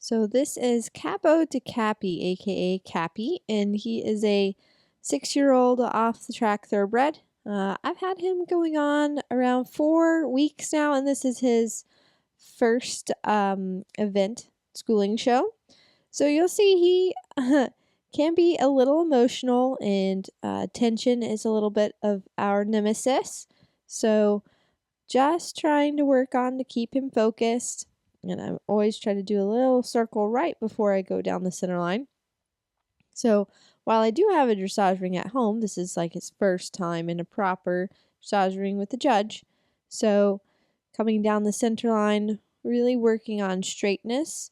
So this is Capo de Capi, aka Cappy, and he is a 6-year-old off the track thoroughbred. I've had him going on around 4 weeks now, and this is his first event schooling show. So you'll see he can be a little emotional, and tension is a little bit of our nemesis. So just trying to work on to keep him focused. And I always try to do a little circle right before I go down the center line. So while I do have a dressage ring at home, this is like his first time in a proper dressage ring with the judge. So coming down the center line, really working on straightness.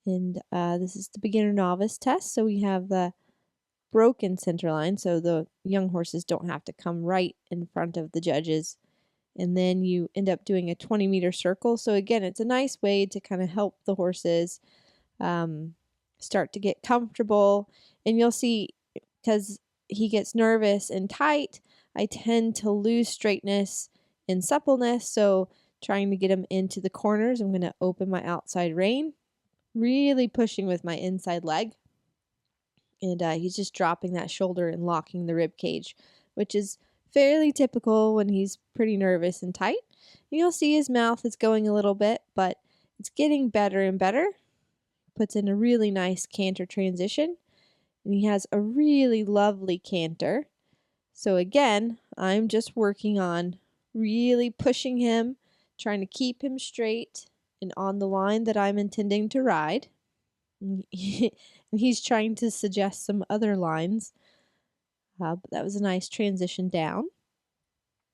And this is the beginner novice test. So we have the broken center line, so the young horses don't have to come right in front of the judges. And then you end up doing a 20-meter circle. So again, it's a nice way to kind of help the horses start to get comfortable. And you'll see, because he gets nervous and tight, I tend to lose straightness and suppleness. So trying to get him into the corners, I'm going to open my outside rein, really pushing with my inside leg. And he's just dropping that shoulder and locking the rib cage, which is fairly typical when he's pretty nervous and tight. And you'll see his mouth is going a little bit, but it's getting better and better. Puts in a really nice canter transition, and he has a really lovely canter. So again, I'm just working on really pushing him, trying to keep him straight and on the line that I'm intending to ride. And he's trying to suggest some other lines. But that was a nice transition down.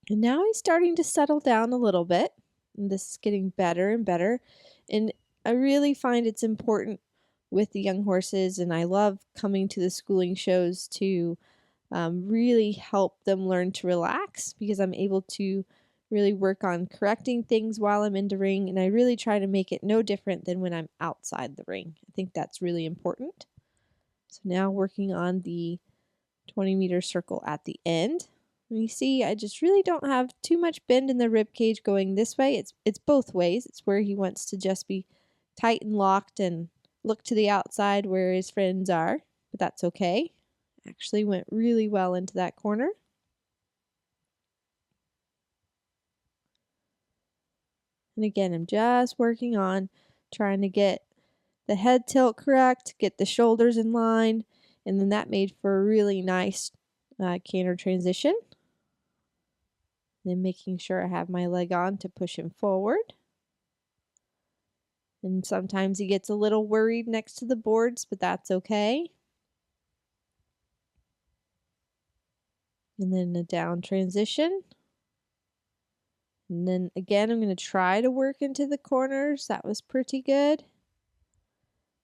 And now he's starting to settle down a little bit. And this is getting better and better. And I really find it's important with the young horses, and I love coming to the schooling shows to really help them learn to relax, because I'm able to really work on correcting things while I'm in the ring, and I really try to make it no different than when I'm outside the ring. I think that's really important. So now working on the 20-meter circle at the end. And you see, I just really don't have too much bend in the rib cage going this way. It's both ways. It's where he wants to just be tight and locked and look to the outside where his friends are, but that's okay. Actually went really well into that corner. And again, I'm just working on trying to get the head tilt correct, get the shoulders in line, and then that made for a really nice canter transition. Then making sure I have my leg on to push him forward. And sometimes he gets a little worried next to the boards, but that's okay. And then a down transition. And then again, I'm going to try to work into the corners. That was pretty good.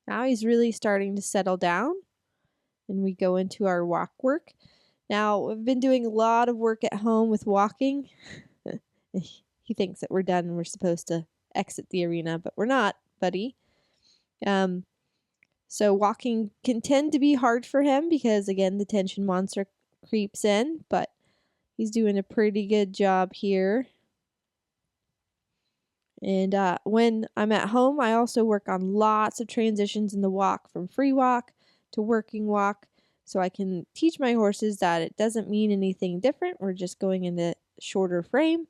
Now he's really starting to settle down. And we go into our walk work. Now, I've been doing a lot of work at home with walking. He thinks that we're done and we're supposed to exit the arena, but we're not, buddy. So walking can tend to be hard for him because, again, the tension monster creeps in, but he's doing a pretty good job here. And when I'm at home, I also work on lots of transitions in the walk, from free walk to working walk, so I can teach my horses that it doesn't mean anything different. We're just going into shorter frame,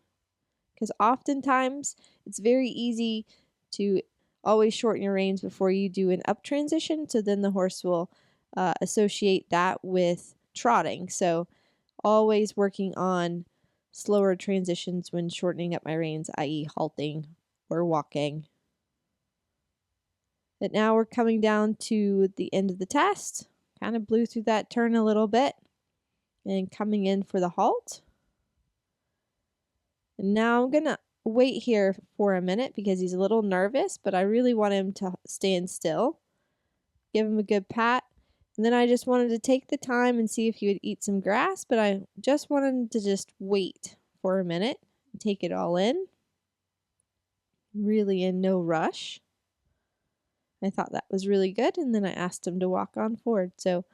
because oftentimes it's very easy to always shorten your reins before you do an up transition, so then the horse will associate that with trotting. So always working on slower transitions when shortening up my reins, i.e. halting or walking. But now we're coming down to the end of the test. Kind of blew through that turn a little bit and coming in for the halt. And now I'm going to wait here for a minute because he's a little nervous, but I really want him to stand still. Give him a good pat. And then I just wanted to take the time and see if he would eat some grass, but I just wanted him to just wait for a minute and take it all in. Really in no rush. I thought that was really good, and then I asked him to walk on forward. So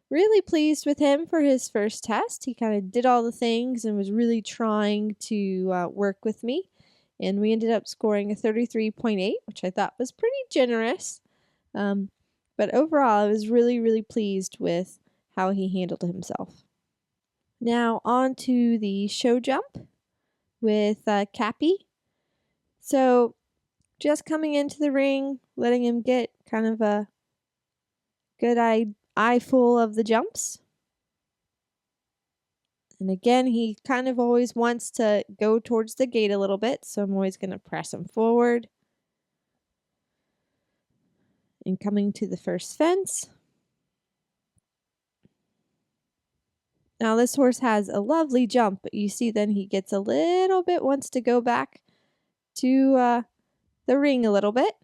really pleased with him for his first test. He kind of did all the things and was really trying to work with me. and we ended up scoring a 33.8, which I thought was pretty generous. But overall, I was really, really pleased with how he handled himself. Now on to the show jump with Cappy. So just coming into the ring, letting him get kind of a good eyeful of the jumps. And again, he kind of always wants to go towards the gate a little bit, so I'm always going to press him forward. And coming to the first fence. Now this horse has a lovely jump, but you see then he gets a little bit, wants to go back to the ring a little bit.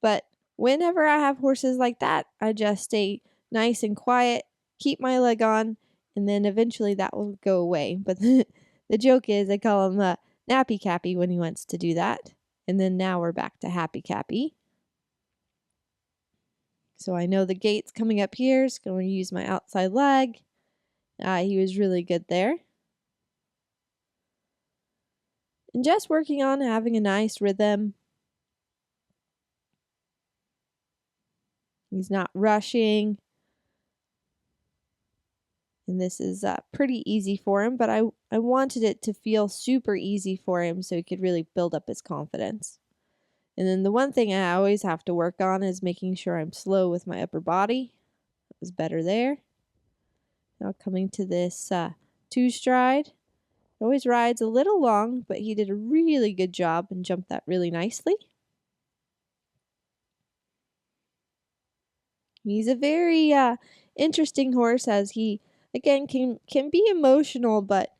But whenever I have horses like that, I just stay nice and quiet, keep my leg on, and then eventually that will go away. But the joke is I call him Nappy Cappy when he wants to do that. And then now we're back to Happy Cappy. So I know the gate's coming up here. It's going to use my outside leg. He was really good there. And just working on having a nice rhythm. He's not rushing. And this is pretty easy for him, but I wanted it to feel super easy for him so he could really build up his confidence. And then the one thing I always have to work on is making sure I'm slow with my upper body. That was better there. Now coming to this two stride. It always rides a little long, but he did a really good job and jumped that really nicely. He's a very interesting horse, as he, again, can be emotional, but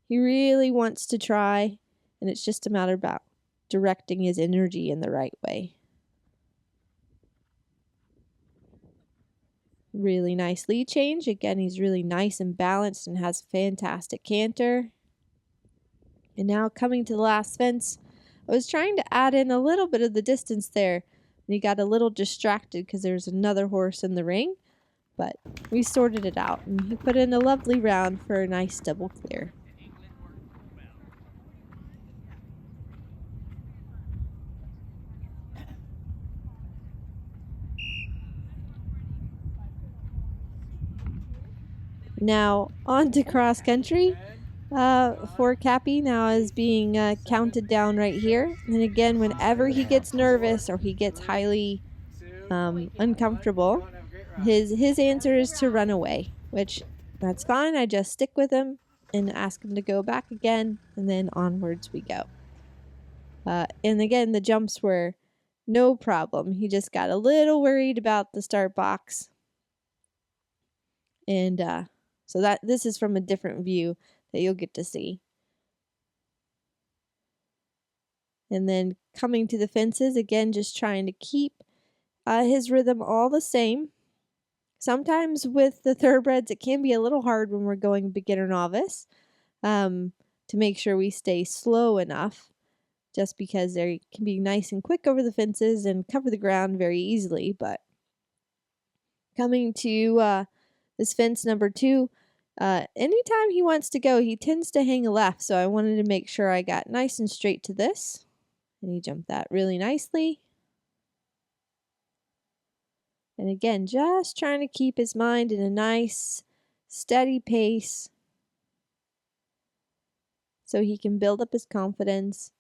he really wants to try, and it's just a matter about directing his energy in the right way. Really nice lead change. Again, he's really nice and balanced and has fantastic canter. And now coming to the last fence, I was trying to add in a little bit of the distance there, and he got a little distracted because there's another horse in the ring, but we sorted it out, and he put in a lovely round for a nice double clear. Now on to cross country. For Cappy now is being counted down right here. And again, whenever he gets nervous or he gets highly uncomfortable, his answer is to run away, which that's fine. I just stick with him and ask him to go back again, and then onwards we go. And again, the jumps were no problem. He just got a little worried about the start box. And so this is from a different view that you'll get to see. And then coming to the fences, again, just trying to keep his rhythm all the same. Sometimes with the thoroughbreds, it can be a little hard when we're going beginner novice to make sure we stay slow enough, just because they can be nice and quick over the fences and cover the ground very easily. But coming to this fence number 2, anytime he wants to go, he tends to hang a left, so I wanted to make sure I got nice and straight to this. And he jumped that really nicely. And again, just trying to keep his mind in a nice, steady pace so he can build up his confidence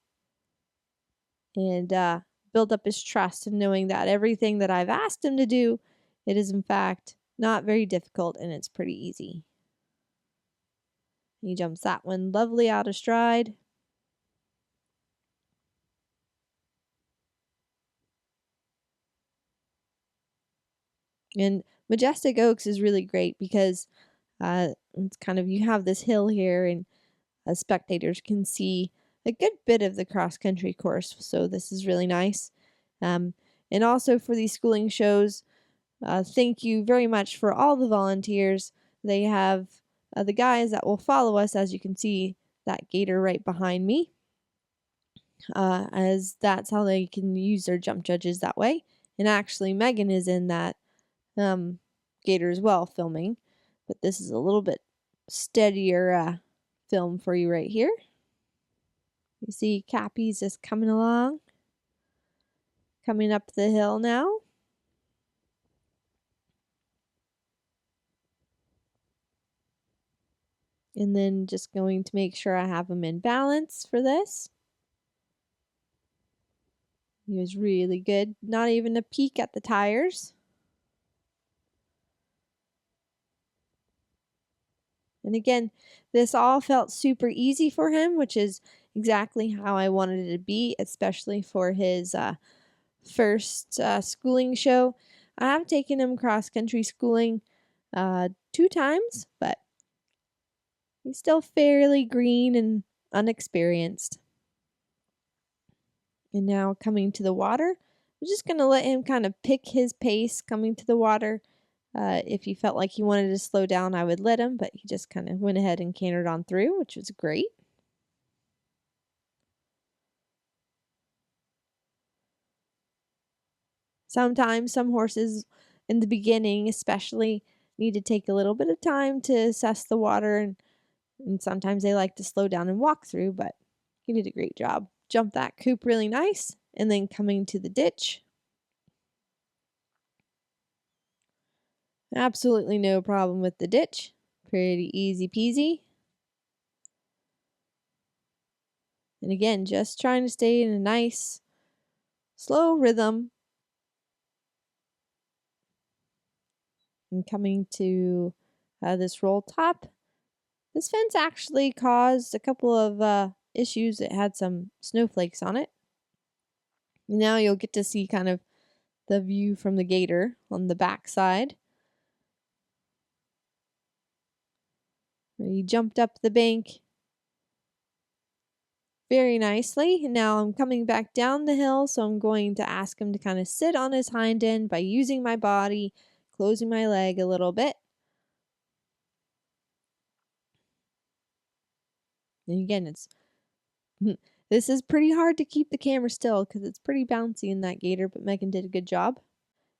and build up his trust in knowing that everything that I've asked him to do, it is in fact not very difficult and it's pretty easy. He jumps that one lovely out of stride. And Majestic Oaks is really great because it's kind of, you have this hill here and spectators can see a good bit of the cross-country course, so this is really nice. And also for these schooling shows, thank you very much for all the volunteers. They have the guys that will follow us, as you can see that gator right behind me, as that's how they can use their jump judges that way. And actually Megan is in that gator as well filming, but this is a little bit steadier film for you right here. You see Cappy's just coming along, coming up the hill now. And then just going to make sure I have him in balance for this. He was really good. Not even a peek at the tires. And again, this all felt super easy for him, which is exactly how I wanted it to be, especially for his first schooling show. I have taken him cross-country schooling 2 times, but he's still fairly green and unexperienced. And now coming to the water, I'm just going to let him kind of pick his pace coming to the water. If he felt like he wanted to slow down, I would let him, but he just kind of went ahead and cantered on through, which was great. Sometimes some horses in the beginning especially need to take a little bit of time to assess the water, and sometimes they like to slow down and walk through, but he did a great job. Jumped that coop really nice, and then coming to the ditch. Absolutely no problem with the ditch. Pretty easy peasy. And again, just trying to stay in a nice, slow rhythm. And coming to this roll top. This fence actually caused a couple of issues. It had some snowflakes on it. Now you'll get to see kind of the view from the gator on the back side. He jumped up the bank very nicely. Now I'm coming back down the hill, so I'm going to ask him to kind of sit on his hind end by using my body, closing my leg a little bit. And again, this is pretty hard to keep the camera still because it's pretty bouncy in that gator, but Megan did a good job.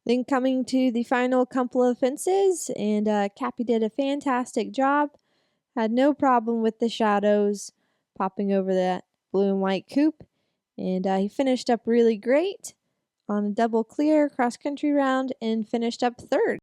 Then coming to the final couple of fences, and Cappy did a fantastic job. Had no problem with the shadows popping over that blue and white coop. And he finished up really great on a double clear cross-country round and finished up third.